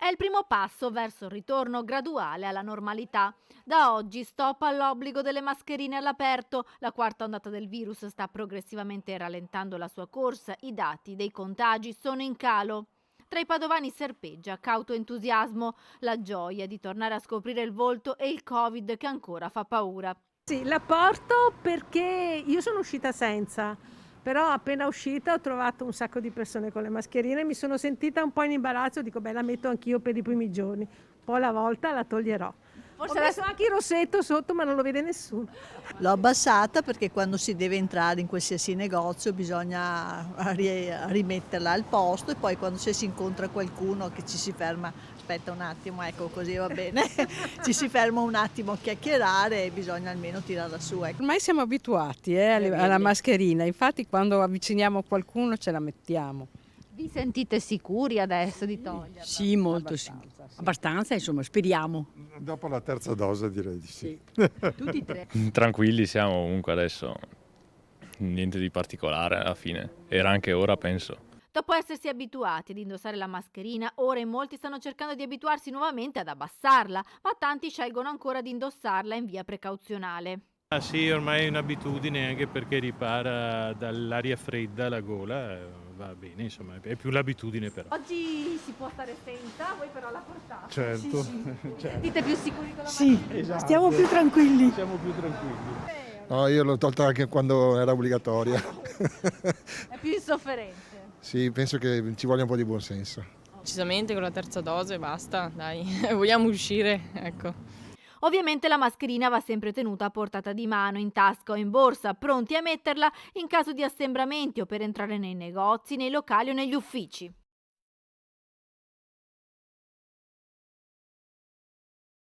È il primo passo verso il ritorno graduale alla normalità. Da oggi stop all'obbligo delle mascherine all'aperto. La quarta ondata del virus sta progressivamente rallentando la sua corsa. I dati dei contagi sono in calo. Tra i padovani serpeggia cauto entusiasmo, la gioia di tornare a scoprire il volto e il Covid che ancora fa paura. Sì, la porto perché io sono uscita senza, però appena uscita ho trovato un sacco di persone con le mascherine, mi sono sentita un po' in imbarazzo, dico beh la metto anch'io per i primi giorni, poi alla volta la toglierò. Forse Ho messo adesso anche il rossetto sotto ma non lo vede nessuno. L'ho abbassata perché quando si deve entrare in qualsiasi negozio bisogna rimetterla al posto e poi quando si incontra qualcuno che ci si ferma, aspetta un attimo, ecco così va bene, ci si ferma un attimo a chiacchierare e bisogna almeno tirarla su. Ecco. Ormai siamo abituati alla vedi. mascherina, infatti quando avviciniamo qualcuno ce la mettiamo. vi sentite sicuri adesso di toglierla? Sì, molto sì. Abbastanza, insomma, speriamo. Dopo la terza dose direi di sì. Tutti e tre. Tranquilli siamo comunque adesso, niente di particolare alla fine, era anche ora penso. Dopo essersi abituati ad indossare la mascherina, ora in molti stanno cercando di abituarsi nuovamente ad abbassarla, ma tanti scelgono ancora di indossarla in via precauzionale. Ah sì, ormai è un'abitudine anche perché ripara dall'aria fredda la gola, va bene, insomma, è più l'abitudine però. Oggi si può stare senza, voi però la portate. Certo, Sentite più sicuri con la Sì, mascherina? stiamo più tranquilli. siamo più tranquilli. No, io l'ho tolta anche quando era obbligatoria. È più insofferente. Sì, penso che ci voglia un po' di buonsenso. Decisamente con la terza dose basta, dai, vogliamo uscire, ecco. Ovviamente la mascherina va sempre tenuta a portata di mano, in tasca o in borsa, pronti a metterla in caso di assembramenti o per entrare nei negozi, nei locali o negli uffici.